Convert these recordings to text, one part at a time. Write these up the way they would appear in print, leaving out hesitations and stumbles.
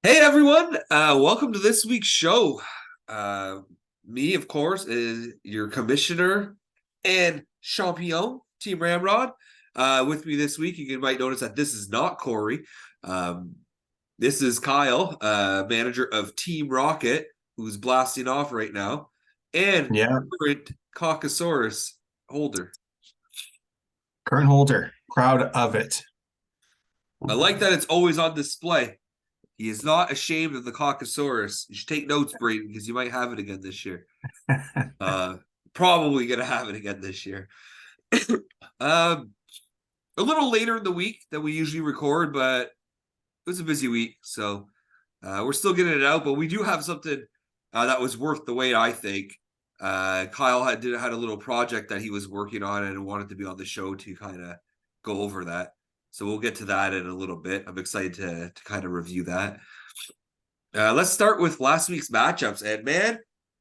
Hey everyone, welcome to this week's show. Uh, Me, of course, is your commissioner and champion, Team Ramrod. With me this week, you might notice that this is not Corey. Um, this is Kyle, manager of Team Rocket, who's blasting off right now, and Yeah, current Caucasaurus holder. current holder, proud of it. I like that it's always on display. He is not ashamed of the Caucasaurus. You should take notes, Brayden, because you might have it again this year. Uh, Probably gonna have it again this year. um, a little later in the week than we usually record, but it was a busy week, so we're still getting it out. But we do have something that was worth the wait, I think. Kyle had a little project that he was working on and wanted to be on the show to kind of go over that. So we'll get to that in a little bit. I'm excited to kind of review that. Let's start with last week's matchups, and man,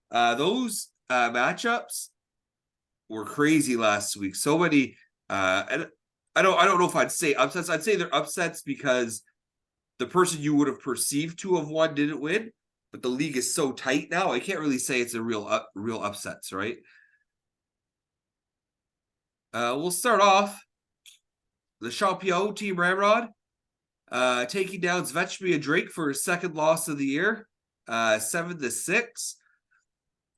those matchups were crazy last week. So many, and I don't know if I'd say upsets. I'd say they're upsets because the person you would have perceived to have won didn't win, but the league is so tight now. I can't really say it's a real upsets, right? We'll start off the Champion Team Ramrod taking down Zvechmia Drake for his second loss of the year, 7-6.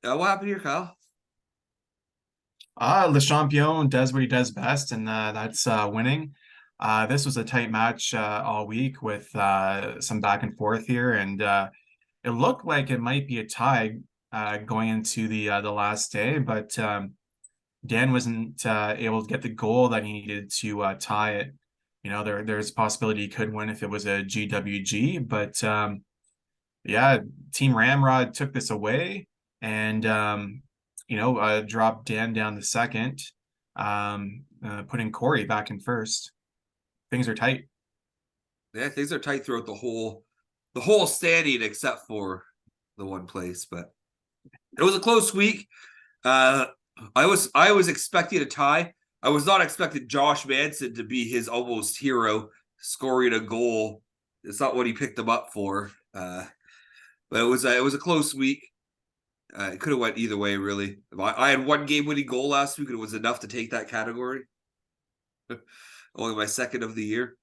What happened here, Kyle? Le Champion does what he does best, and that's winning. This was a tight match all week with some back and forth here, and it looked like it might be a tie going into the last day, but Dan wasn't able to get the goal that he needed to tie it. You know, there's a possibility he could win if it was a GWG, but yeah, Team Ramrod took this away and dropped Dan down the second, putting Corey back in first. Things are tight. Yeah, things are tight throughout the whole standing except for the one place, but it was a close week. Uh, I was expecting a tie. I was not expecting Josh Manson to be his almost hero, scoring a goal. It's not what he picked him up for. But it was a close week. It could have went either way, really. I had one game-winning goal last week, and it was enough to take that category. Only my second of the year.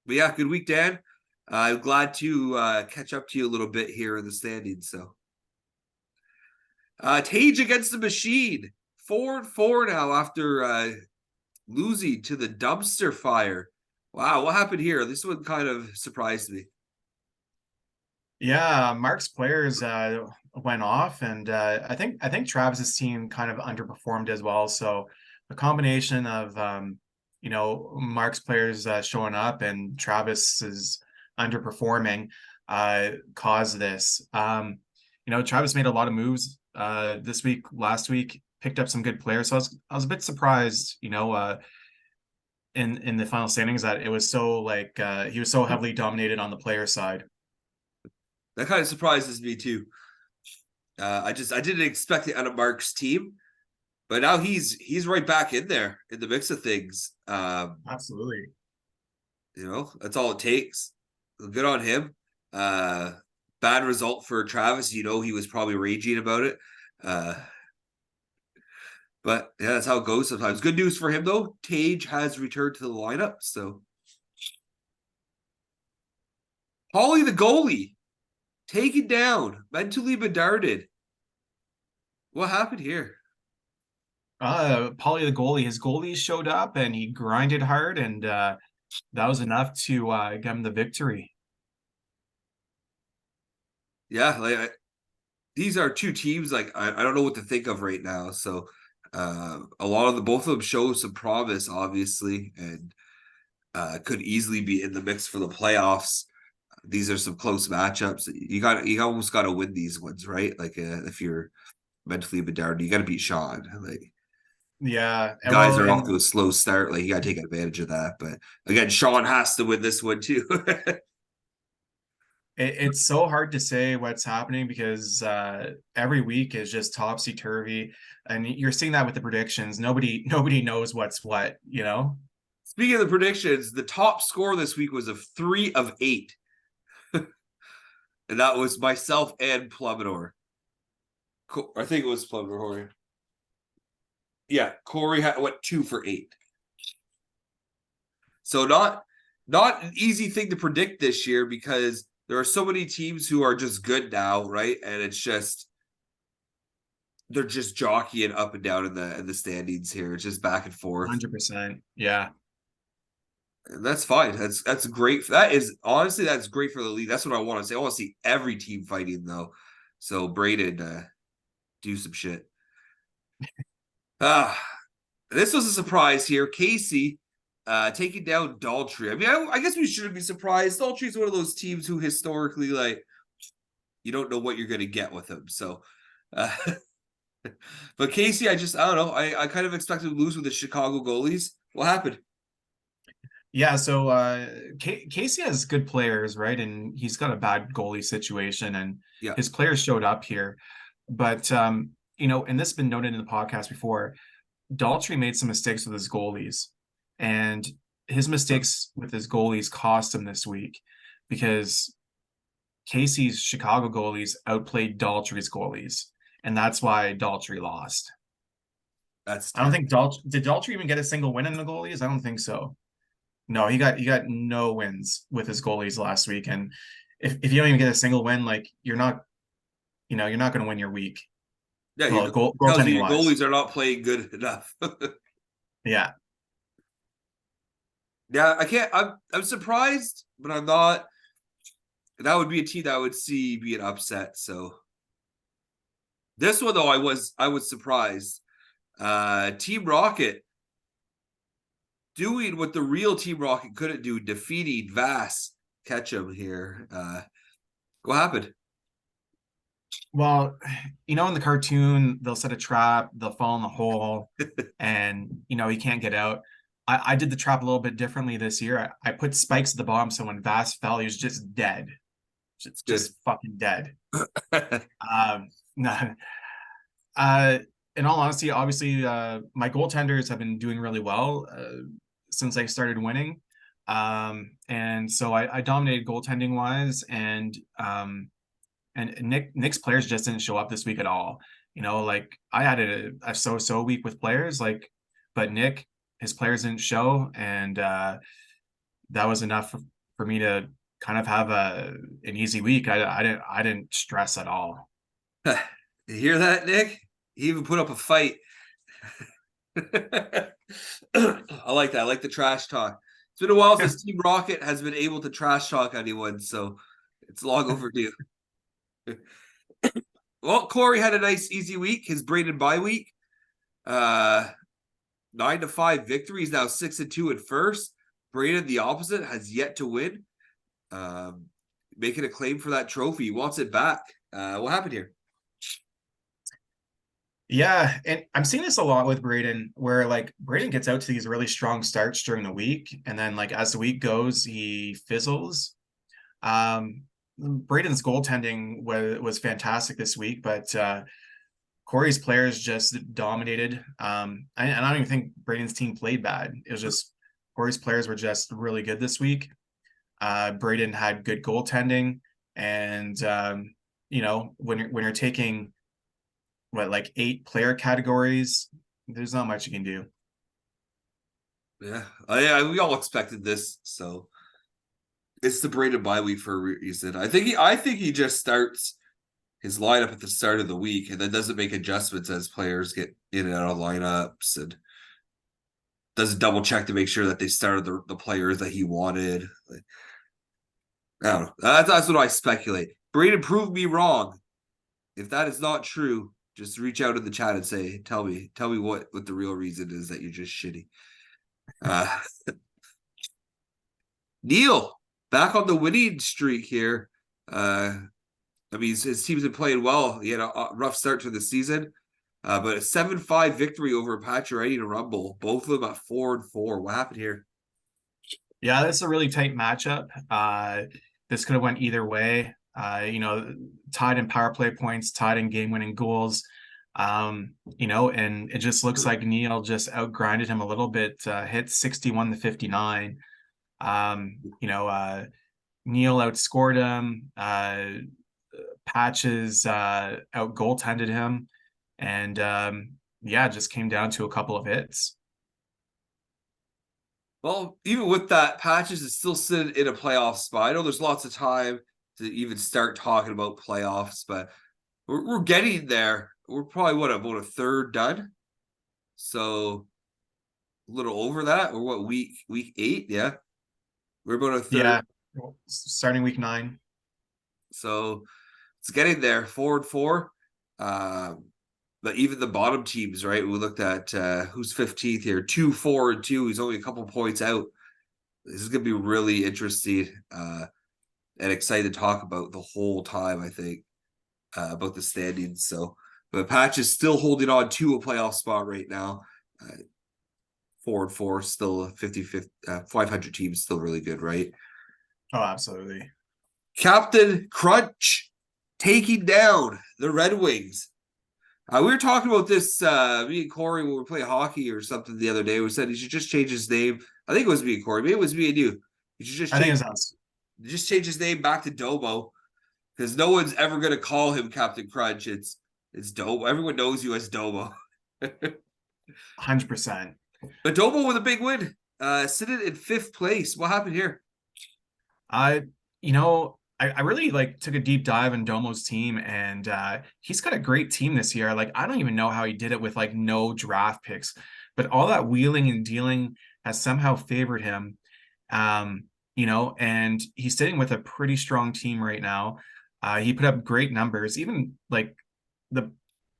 But yeah, good week, Dan. I'm glad to catch up to you a little bit here in the standings. So, Tage against the Machine, 4-4 now after losing to the Dumpster Fire. Wow, what happened here? This one kind of surprised me. Yeah, Mark's players went off, and I think Travis's team kind of underperformed as well. So a combination of Mark's players showing up and Travis is underperforming caused this. Travis made a lot of moves this week, last week, picked up some good players. So I was a bit surprised, in the final standings that it was so like he was so heavily dominated on the player side. That kind of surprises me too. I didn't expect it out of Mark's team, but now he's right back in there in the mix of things. Absolutely. That's all it takes. Good on him. Uh, Bad result for Travis. He was probably raging about it. Uh, but yeah, that's how it goes sometimes. Good news for him though. Tage has returned to the lineup. So Holly the goalie taken down, mentally bedarded. What happened here? Paulie the goalie, his goalie showed up and he grinded hard, and that was enough to get him the victory. Yeah, these are two teams like I don't know what to think of right now. So a lot of both of them show some promise, obviously, and could easily be in the mix for the playoffs. These are some close matchups. You almost got to win these ones, right? Like if you're mentally bedarded, you got to beat Sean. Like Yeah, and guys well, are off and to a slow start. Like you got to take advantage of that. But again, Sean has to win this one too. it's so hard to say what's happening because every week is just topsy turvy, and you're seeing that with the predictions. Nobody knows what's what. Speaking of the predictions, the top score this week was of 3 of 8. and that was myself and Plumidor. I think it was Plumidor. Yeah, Corey went 2 for 8. So not an easy thing to predict this year because there are so many teams who are just good now, right? And it's just they're just jockeying up and down in the standings here. It's just back and forth. 100%. Yeah. And that's fine. That's great. That is honestly that's great for the league. That's what I want to say. I want to see every team fighting though. So Braden, do some shit. Ah, this was a surprise here. Casey taking down Daltrey. I mean, I guess we shouldn't be surprised. Daltrey is one of those teams who historically, like, you don't know what you're going to get with him. So, uh, but Casey, I don't know. I kind of expected to lose with the Chicago goalies. What happened? Yeah, so Casey has good players, right? And he's got a bad goalie situation, and Yeah. his players showed up here. But and this has been noted in the podcast before, Daltrey made some mistakes with his goalies, and his mistakes with his goalies cost him this week because Casey's Chicago goalies outplayed Daltrey's goalies, and that's why Daltrey lost. That's I don't terrible. think did Daltrey even get a single win in the goalies? I don't think so. No, he got no wins with his goalies last week, and if you don't even get a single win, like you're not going to win your week. Yeah, Well, tells you goaltending your wise, goalies are not playing good enough. yeah. Yeah, I can't. I'm surprised, but I'm not. That would be a team that I would see be an upset. So this one though, I was surprised. Team Rocket doing what the real Team Rocket couldn't do, defeating Vass Ketchum here. What happened? Well, in the cartoon, they'll set a trap, they'll fall in the hole, and he can't get out. I did the trap a little bit differently this year. I put spikes at the bottom, so when Vass fell, he was just dead, It's good. just fucking dead. No, uh, in all honesty, obviously, my goaltenders have been doing really well since I started winning. And so I dominated goaltending wise, and Nick's players just didn't show up this week at all. Like I had a so-so week with players, but Nick, his players didn't show, and that was enough for me to kind of have an easy week. I didn't stress at all. You hear that, Nick? He even put up a fight. I like that. I like the trash talk. It's been a while since Team Rocket has been able to trash talk anyone, so it's long overdue. Well, Corey had a nice, easy week. His Braden bye week, 9-5 victory. He's now 6-2 at first. Braden, the opposite, has yet to win. Making a claim for that trophy. He wants it back. What happened here? Yeah, and I'm seeing this a lot with Braden, where like Braden gets out to these really strong starts during the week, and then like as the week goes, he fizzles. Braden's goaltending was fantastic this week, but Corey's players just dominated. And I don't even think Braden's team played bad. It was just Corey's players were just really good this week. Braden had good goaltending, and when you're taking like 8 player categories, there's not much you can do. Yeah, we all expected this, so it's the Braden bye week for a reason. I think he just starts his lineup at the start of the week and then doesn't make adjustments as players get in and out of lineups and doesn't double check to make sure that they started the players that he wanted. Like, I don't know. That's what I speculate. Braden proved me wrong. If that is not true, just reach out in the chat and say, tell me what the real reason is that you're just shitty. Uh, Neil back on the winning streak here. I mean, his team's been playing well. He had a rough start to the season, but a 7-5 victory over Pacioretty and Rumble. Both of them at 4-4. What happened here? Yeah, that's a really tight matchup. This could have went either way. Tied in power play points, tied in game-winning goals. And it just looks like Neil just outgrinded him a little bit. Hit 61-59. Neil outscored him. Patches out goaltended him, and yeah, it just came down to a couple of hits. Well, even with that, Patches is still sitting in a playoff spot. I know there's lots of time to even start talking about playoffs, but we're getting there. We're probably what about a third done, so a little over that. Or what week 8? Yeah, we're about a third. Yeah, starting week 9. So it's getting there. 4-4. Um, but even the bottom teams, right? We looked at who's 15th here, 2-4-2. He's only a couple points out. This is gonna be really interesting and excited to talk about the whole time. I think about the standings. So, but Patch is still holding on to a playoff spot right now. 4-4, still 50, 500 teams, still really good, right? Oh, absolutely. Captain Crunch taking down the Red Wings. We were talking about this, me and Corey, when we were playing hockey or something the other day. We said he should just change his name. I think it was me and Corey. Maybe it was me and you. He should I think it's us. just change his name back to Domo because no one's ever going to call him Captain Crunch. It's Domo. Everyone knows you as Domo. 100%. But Domo with a big win, sitting in 5th place. What happened here? I, I really like took a deep dive in Domo's team, and he's got a great team this year. Like, I don't even know how he did it with like no draft picks, but all that wheeling and dealing has somehow favored him. And he's sitting with a pretty strong team right now. He put up great numbers, even like the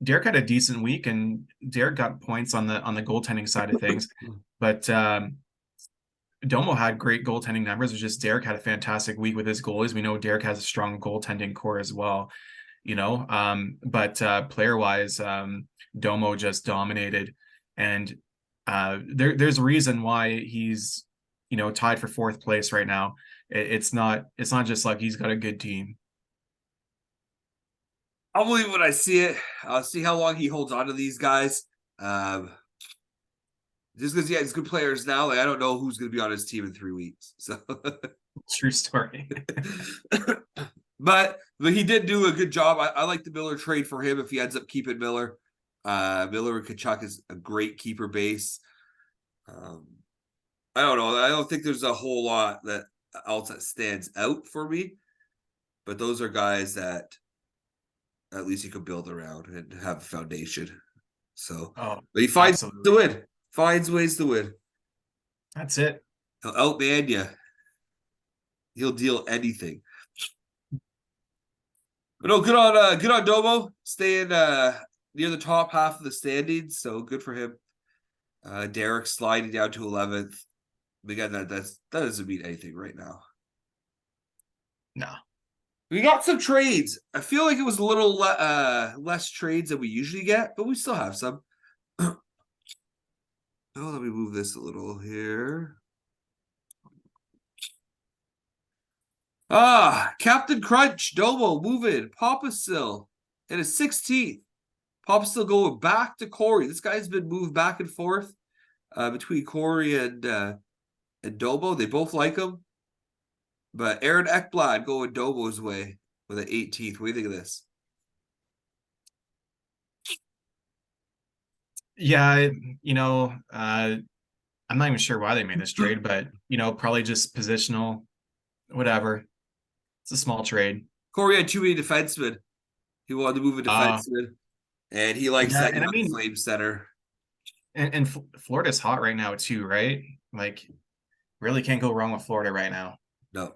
Derek had a decent week, and Derek got points on the goaltending side of things, but Domo had great goaltending numbers. It's just Derek had a fantastic week with his goalies. We know Derek has a strong goaltending core as well, but player wise, Domo just dominated, and there's a reason why he's tied for 4th place right now. It's not just like he's got a good team. I'll believe when I see it. I'll see how long he holds on to these guys. Just because he's good players now, like I don't know who's going to be on his team in 3 weeks. So, True story. but he did do a good job. I like the Miller trade for him if he ends up keeping Miller. Miller and Kachuk is a great keeper base. I don't know. I don't think there's a whole lot else that stands out for me, but those are guys that at least you could build around and have a foundation. So, Oh, but he finds absolutely. the win. Finds ways to win. That's it. He'll outman you. He'll deal anything. But no, good on Domo staying near the top half of the standings. So good for him. Derek sliding down to 11th. Again, that doesn't mean anything right now. No. We got some trades. I feel like it was a little less trades than we usually get, but we still have some. Oh, let me move this a little here. Captain Crunch, Domo, moving, Papa still in a 16th. Papa still going back to Corey. This guy's been moved back and forth between Corey and Domo. They both like him. But Aaron Ekblad going Domo's way with an 18th. What do you think of this? Yeah, I'm not even sure why they made this trade, but probably just positional, whatever. It's a small trade. Corey had too many defensemen. He wanted to move a defenseman, and he likes Yeah, that and I young mean, flame center. and Florida's hot right now too, right? Like, really can't go wrong with Florida right now. No.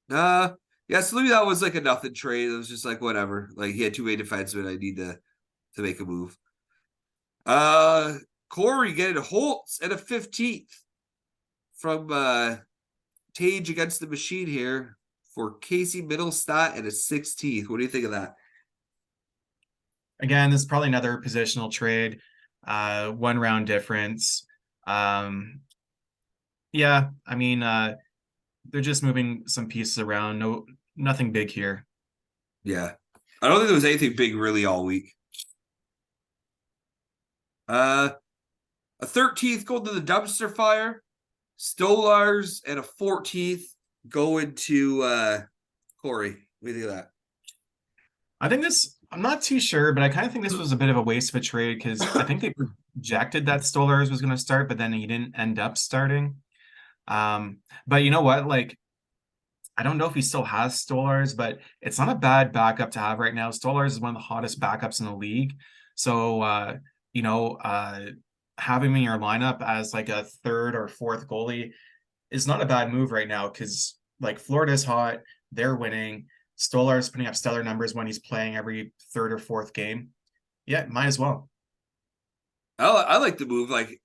Yeah, so maybe that was like a nothing trade. It was just like whatever. Like he had too many defensemen. I need to make a move. Corey getting Holtz at a 15th from Tage against the machine here for Casey Middlestat at a 16th. What do you think of that? Again, this is probably another positional trade. 1 round difference. Yeah, I mean, they're just moving some pieces around. Nothing big here. Yeah. I don't think there was anything big really all week. A 13th going to the dumpster fire. Stolars and a 14th going to Corey. What do you think of that? I think this, I'm not too sure, but I kind of think this was a bit of a waste of a trade because I think they projected that Stolarz was going to start, but then he didn't end up starting. But you know what? Like, I don't know if he still has Stolarz, but it's not a bad backup to have right now. Stolarz is one of the hottest backups in the league. So, you know, having him in your lineup as like a third or fourth goalie is not a bad move right now because like Florida's hot, they're winning. Stolar's putting up stellar numbers when he's playing every third or fourth game. Yeah, might as well. I like the move, like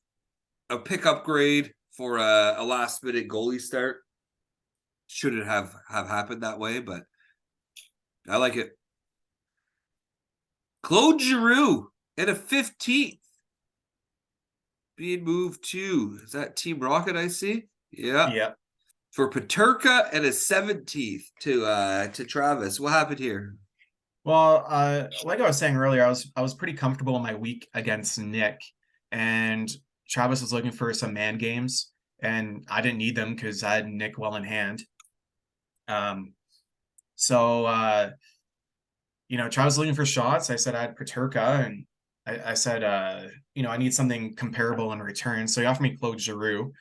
a pick upgrade for a last minute goalie start. Shouldn't have happened that way, but I like it. Claude Giroux and a 15th being moved to, is that Team Rocket? I see. Yeah, Yeah. for Paterka and a 17th to Travis. What happened here? Well, like I was saying earlier, I was pretty comfortable in my week against Nick, and Travis was looking for some man games, and I didn't need them because I had Nick well in hand. Um, so you know, Travis was looking for shots. I said I had Paterka, and I said, you know, I need something comparable in return. So he offered me Claude Giroux.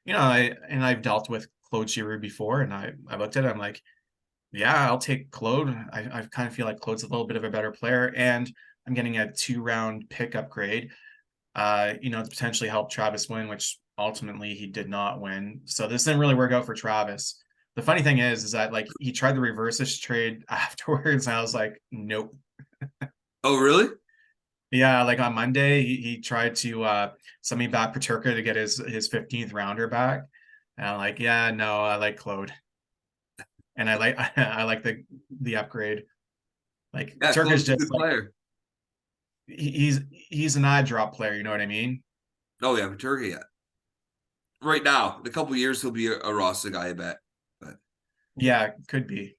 You know, I've dealt with Claude Giroux before, and I looked at it, I'm like, yeah, I'll take Claude. I kind of feel like Claude's a little bit of a better player, and I'm getting a 2-round pick upgrade. You know, to potentially help Travis win, which ultimately he did not win. So this didn't really work out for Travis. The funny thing is that like he tried to reverse this trade afterwards, and I was like, nope. Oh, really? Yeah, like on Monday, he tried to send me back Paterka to get his 15th rounder back. And I'm like, yeah, no, I like Claude. And I like I like the upgrade. Like Yeah, Paterka's Claude's a just good like player. he's an eye drop player, you know what I mean? Oh yeah, Paterka. Yeah. Right now, in a couple years, he'll be a roster guy, I bet. But Yeah, could be.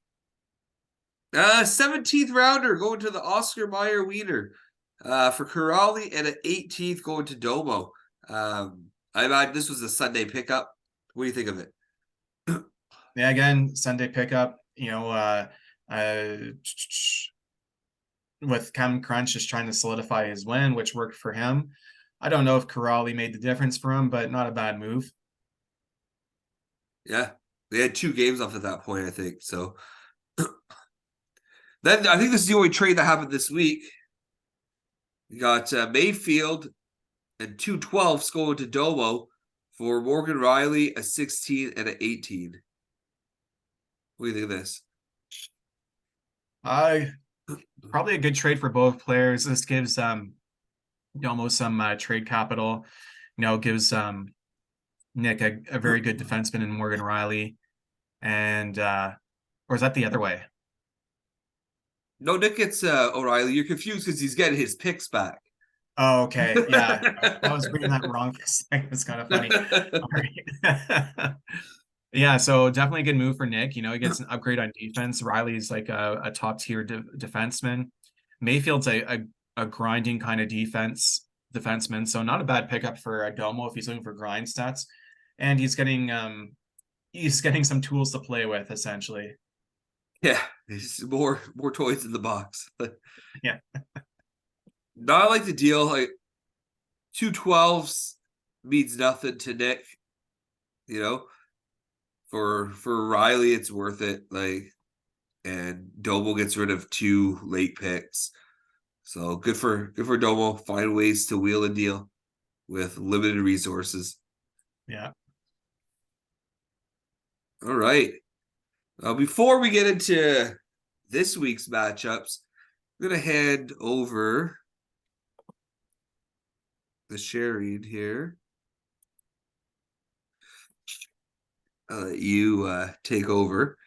17th rounder going to the Oscar Mayer Wiener for Corrali and an 18th going to Domo. I imagine this was a Sunday pickup. What do you think of it? Yeah, again, Sunday pickup, you know, uh with Cam Crunch just trying to solidify his win, which worked for him. I don't know if Corrali made the difference for him, but not a bad move. Yeah, they had 2 games off at that point, I think. So then I think this is the only trade that happened this week. You got Mayfield and 2 12s going to Domo for Morgan Riley, a 16 and an 18. What do you think of this? I Probably a good trade for both players. This gives almost some trade capital. You know, gives Nick a very good defenseman in Morgan Riley, and or is that the other way? No, Nick gets O'Reilly. You're confused because he's getting his picks back. Oh, okay, yeah, I was reading that wrong for a second. It's kind of funny. All right. Yeah, so definitely a good move for Nick. You know, he gets an upgrade on defense. Riley's like a top tier defenseman. Mayfield's a grinding kind of defenseman, so not a bad pickup for Domo if he's looking for grind stats, and he's getting some tools to play with essentially. Yeah, there's more toys in the box. Yeah. Not like the deal. Like 2 12s means nothing to Nick. You know, for Riley, it's worth it. Like, and Domo gets rid of 2 late picks. So good for Domo. Find ways to wheel and deal with limited resources. Yeah. All right. Before we get into this week's matchups, I'm gonna hand over the sharing here. I'll let you take over.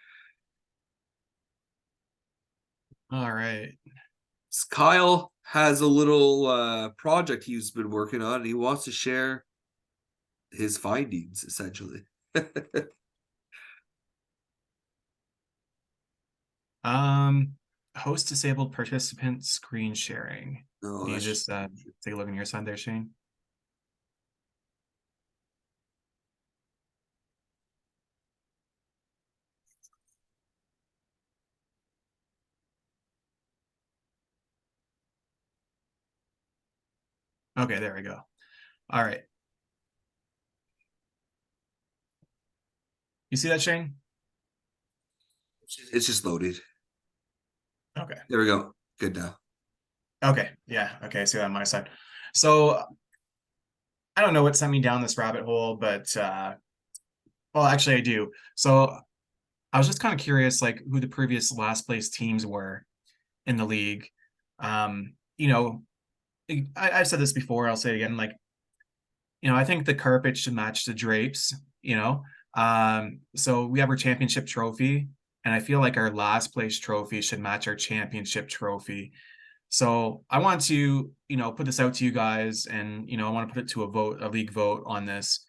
All right. Kyle has a little project he's been working on, and he wants to share his findings, essentially. Um, Host disabled participant screen sharing. No, Can you that's just take a look on your side there, Shane? Okay, there we go. All right. You see that, Shane? It's just loaded. Okay. There we go. Good now. Okay. Yeah. Okay. See that on my side. So I don't know what sent me down this rabbit hole, but well, actually I do. So I was just kind of curious, like who the previous last place teams were in the league. You know, I've said this before, I'll say it again, like, I think the carpet should match the drapes, you know. So we have our championship trophy, and I feel like our last place trophy should match our championship trophy. So I want to, put this out to you guys, and I want to put it to a vote, a league vote on this.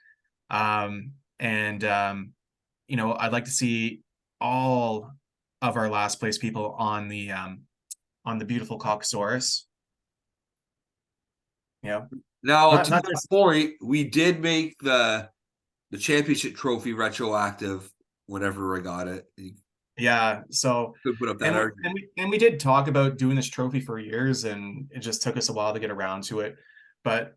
And I'd like to see all of our last place people on the beautiful Caucasaurus. You know, Now, not to not that just point, we did make the championship trophy retroactive whenever I got it. You yeah. So could put up that and argument. we did talk about doing this trophy for years, and it just took us a while to get around to it. But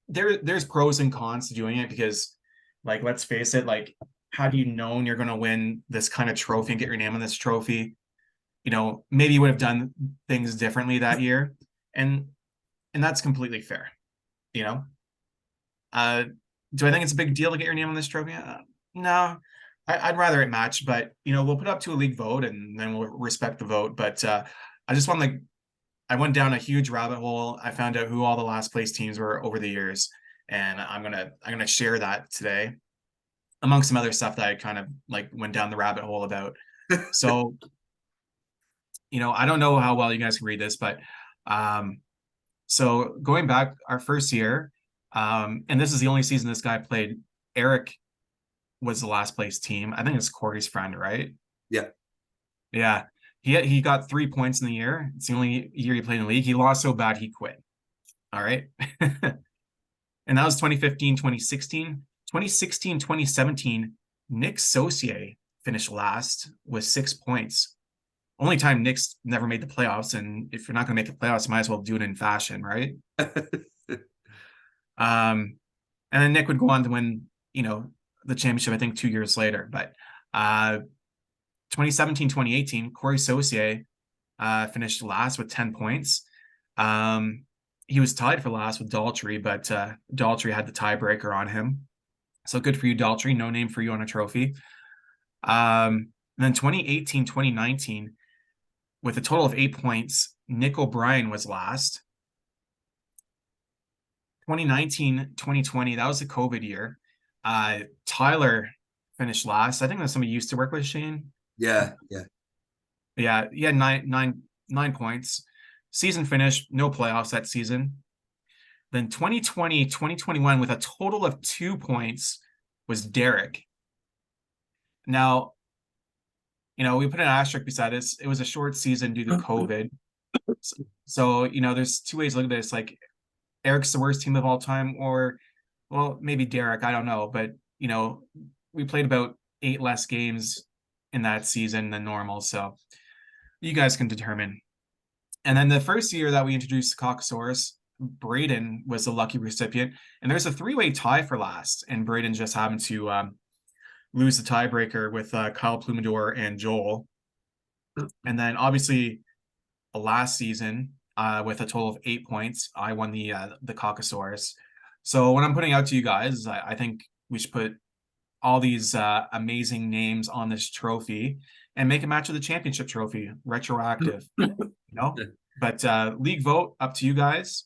there's pros and cons to doing it because, like, let's face it, like, how do you know you're going to win this kind of trophy and get your name on this trophy? Maybe you would have done things differently that year, and that's completely fair. You know, uh, do I think it's a big deal to get your name on this trophy? No, I'd rather it match, but we'll put it up to a league vote and then we'll respect the vote. But I just want like I went down a huge rabbit hole. I found out who all the last place teams were over the years, and I'm gonna share that today amongst some other stuff that I kind of like went down the rabbit hole about. So I don't know how well you guys can read this, but um, so going back our first year, and this is the only season this guy played. Eric was the last place team. I think it's Corey's friend, right? Yeah. Yeah. He got 3 points in the year. It's the only year he played in the league. He lost so bad he quit. All right. And that was 2015, 2016. 2016, 2017, Nick Saucier finished last with 6 points. Only time Nick's never made the playoffs. And if you're not going to make the playoffs, you might as well do it in fashion, right? And then Nick would go on to win, the championship, I think 2 years later. But 2017, 2018, Corey Saucier finished last with 10 points. He was tied for last with Daltrey, but Daltrey had the tiebreaker on him. So good for you, Daltrey. No name for you on a trophy. And then 2018, 2019, with a total of 8 points, Nick O'Brien was last. 2019, 2020, that was the COVID year. Tyler finished last. I think that's somebody you used to work with, Shane. Yeah. Yeah. Yeah, he had nine points. Season finished, no playoffs that season. Then 2020, 2021, with a total of 2 points, was Derek. Now, we put an asterisk beside this. It was a short season due to COVID. So, there's two ways to look at this. Like, Eric's the worst team of all time, or, well, maybe Derek. I don't know. But, we played about 8 less games in that season than normal. So you guys can determine. And then the first year that we introduced Caucasaurus, Braden was the lucky recipient. And there's a 3-way tie for last. And Braden just happened to lose the tiebreaker with Kyle Plumador and Joel. And then obviously last season, with a total of 8 points, I won the Caucasaurus. So what I'm putting out to you guys, I think we should put all these amazing names on this trophy and make a match of the championship trophy retroactive. But league vote, up to you guys.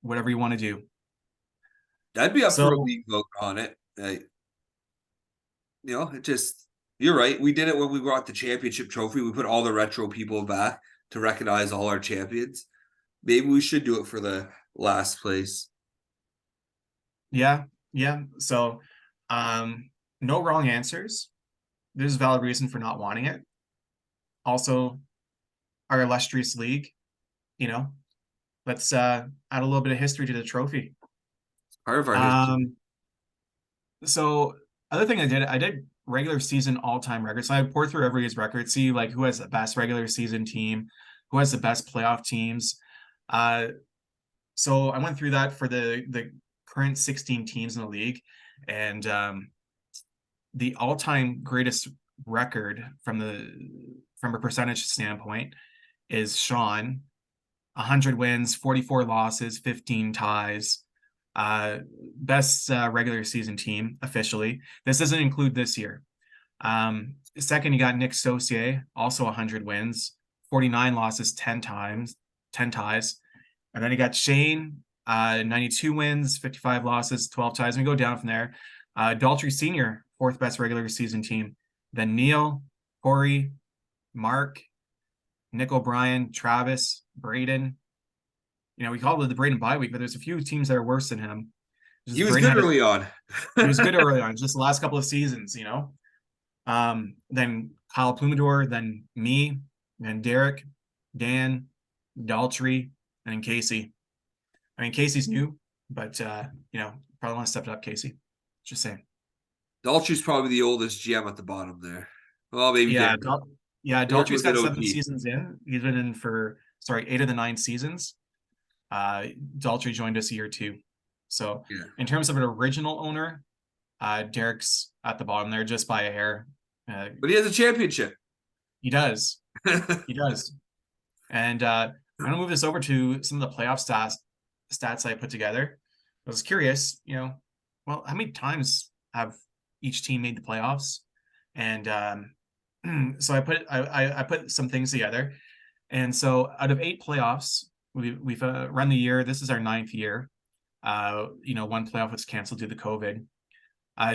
Whatever you want to do. I'd be up for a So league vote on it. It just, you're right. We did it when we brought the championship trophy. We put all the retro people back to recognize all our champions. Maybe we should do it for the last place. yeah. So no wrong answers. There's a valid reason for not wanting it. Also, our illustrious league, let's add a little bit of history to the trophy. Part of our history. So other thing I did regular season all-time records. So I poured through every year's record, see like who has the best regular season team, who has the best playoff teams. So I went through that for the current 16 teams in the league, and the all-time greatest record from a percentage standpoint is Sean, 100 wins, 44 losses, 15 ties. Best regular season team officially. This doesn't include this year. Second, you got Nick Saucier, also 100 wins, 49 losses, 10 ties. And then you got Shane, 92 wins, 55 losses, 12 ties. And we go down from there. Daltrey Sr., fourth best regular season team. Then Neil, Corey, Mark, Nick O'Brien, Travis, Braden. We call it the Braden bye week, but there's a few teams that are worse than him. He Just was Braden good had early on. he was good early on, just the last couple of seasons. Then Kyle Plumador, then me, then Derek, Dan, Daltrey, and then Casey. I mean, Casey's new, but probably want to step it up, Casey. Just saying. Daltrey's probably the oldest GM at the bottom there. Well, maybe Yeah, Derek. Derek Daltrey's was an got 7 OG. seasons in. He's been in for 8 of the 9 seasons. Daltrey joined us year 2. So Yeah. in terms of an original owner, Derek's at the bottom there just by a hair. But he has a championship. He does. He does. And I'm going to move this over to some of the playoff stats I put together. I was curious, how many times have each team made the playoffs? And so I put some things together. And so out of 8 playoffs, we've run the year. This is our 9th year. One playoff was canceled due to COVID.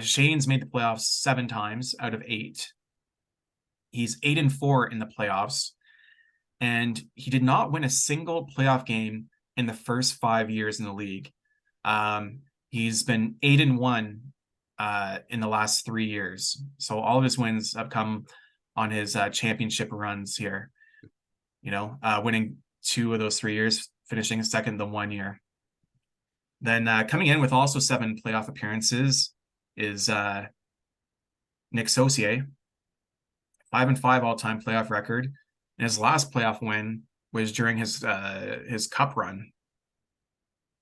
Shane's made the playoffs 7 times out of 8. He's 8-4 in the playoffs, and he did not win a single playoff game in the first 5 years in the league. He's been 8-1 in the last 3 years. So all of his wins have come on his championship runs here. Winning 2 of those 3 years, finishing second the 1 year. Then coming in with also 7 playoff appearances is Nick Saucier, 5-5 all-time playoff record. And his last playoff win was during his cup run.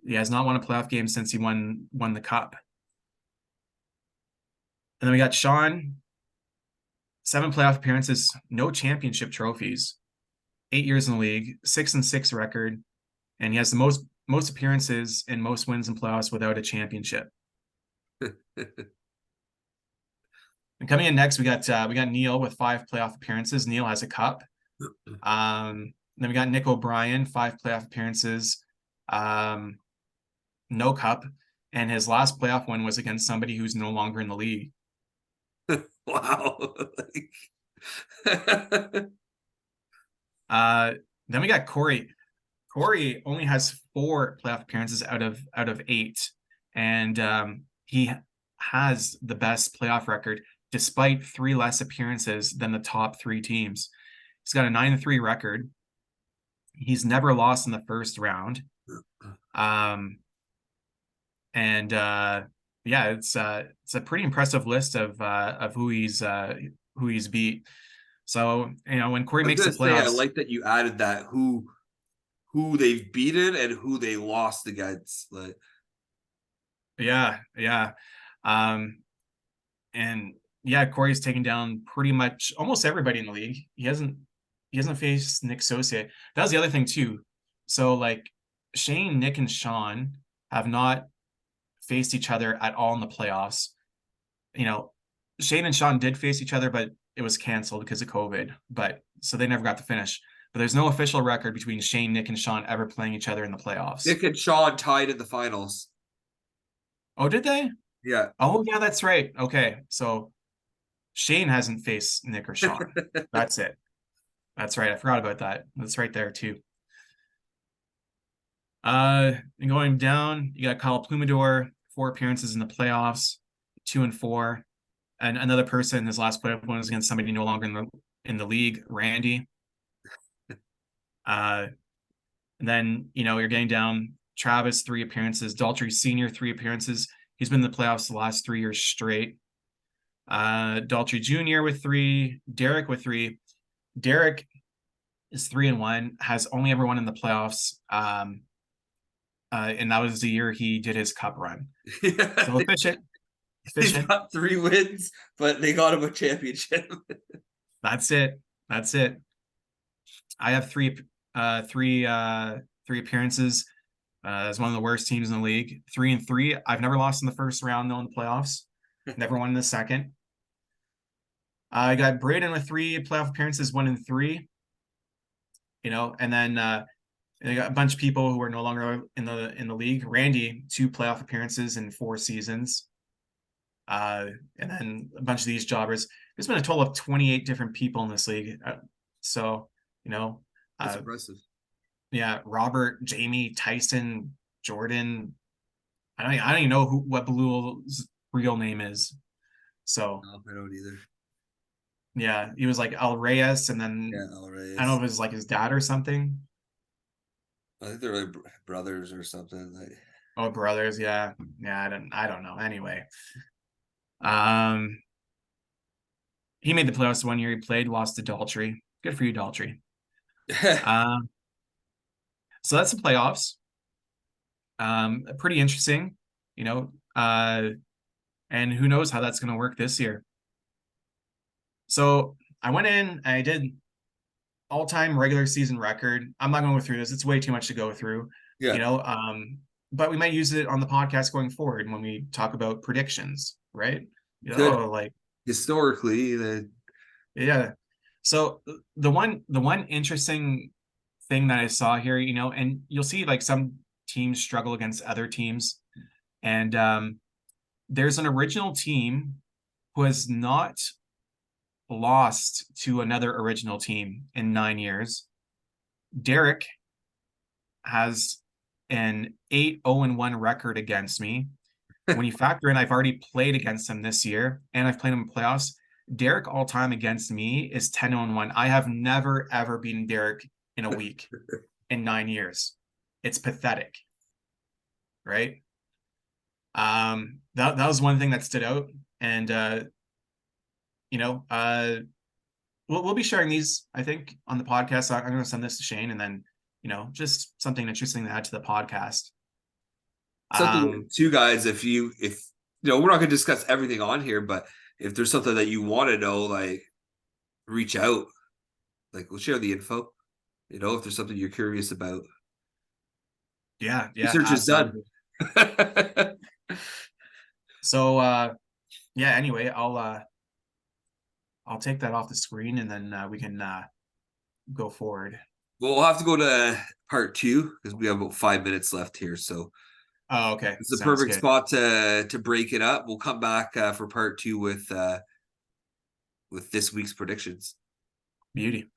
He has not won a playoff game since he won the cup. And then we got Sean, 7 playoff appearances, no championship trophies, 8 years in the league, 6-6 record, and he has the most appearances and most wins in playoffs without a championship. And coming in next, we got Neil with 5 playoff appearances. Neil has a cup. Then we got Nick O'Brien, 5 playoff appearances, no cup, and his last playoff win was against somebody who's no longer in the league. Wow. Then we got Corey. Corey only has 4 playoff appearances out of 8, and he has the best playoff record despite 3 less appearances than the top 3 teams. He's got a 9-3 record. He's never lost in the first round. It's a pretty impressive list of who he's beat. So when Corey makes the playoffs, I like that you added that who they've beaten and who they lost against. Like, Corey's taken down pretty much almost everybody in the league. He hasn't faced Nick Saucier. That was the other thing too. So like Shane, Nick, and Sean have not faced each other at all in the playoffs. Shane and Sean did face each other, but it was canceled because of COVID. So they never got to finish. But there's no official record between Shane, Nick, and Sean ever playing each other in the playoffs. Nick and Sean tied in the finals. Oh, did they? Yeah. Oh, yeah, that's right. Okay, so Shane hasn't faced Nick or Sean. That's it. That's right. I forgot about that. That's right there too. And going down, you got Kyle Plumador, 4 appearances in the playoffs, 2-4. And another person, his last playoff one was against somebody no longer in the league, Randy. And then you're getting down. Travis, 3 appearances. Daltrey Sr., 3 appearances. He's been in the playoffs the last 3 years straight. Daltrey Jr. with 3. Derek with 3. Derek is 3-1. Has only ever won in the playoffs And that was the year he did his cup run. Yeah, So efficient, he's efficient. got 3 wins, but they got him a championship. That's it. That's it. I have three appearances. As one of the worst teams in the league. 3-3. I've never lost in the first round though in the playoffs. Never won in the second. I got Braden with 3 playoff appearances, 1-3. And then I got a bunch of people who are no longer in the league. Randy, 2 playoff appearances in 4 seasons. And then a bunch of these jobbers. There's been a total of 28 different people in this league. So, you know, That's uh, impressive. yeah, Robert, Jamie, Tyson, Jordan. I don't even know what Balul's real name is. So No, I don't either. yeah, he was like El Reyes, and then Yeah, all I don't know right. if it was like his dad or something. I think they're like brothers or something. Like, Oh, brothers, yeah, yeah. I don't know. Anyway, um, he made the playoffs 1 year. He played, lost to Daltrey. Good for you, Daltrey. Um, so that's the playoffs. Pretty interesting, you know. And who knows how that's going to work this year. So I went in, I did all-time regular season record. I'm not going to go through this. It's way too much to go through, you yeah, know. But we might use it on the podcast going forward when we talk about predictions, right? good. Like Historically, the yeah. So the one interesting thing that I saw here, and you'll see like some teams struggle against other teams, and there's an original team who has not lost to another original team in 9 years. Derek has an 8-0-1 record against me. When you factor in, I've already played against him this year and I've played him in playoffs. Derek all time against me is 10-1. I have never, ever beaten Derek in a week in 9 years. It's pathetic, right? That was one thing that stood out. And, you know, uh, we'll be sharing these, I think, on the podcast. So I'm going to send this to Shane and then, just something interesting to add to the podcast. something Um, two guys. If we're not gonna discuss everything on here, but if there's something that you want to know, like reach out. Like we'll share the info. If there's something you're curious about. yeah, yeah, Research is done. absolutely. So, yeah, anyway, I'll take that off the screen and then we can go forward. Well, we'll have to go to part two because we have about 5 minutes left here. So Oh, okay. it's the Sounds perfect good. spot to break it up. We'll come back for part two with this week's predictions. Beauty.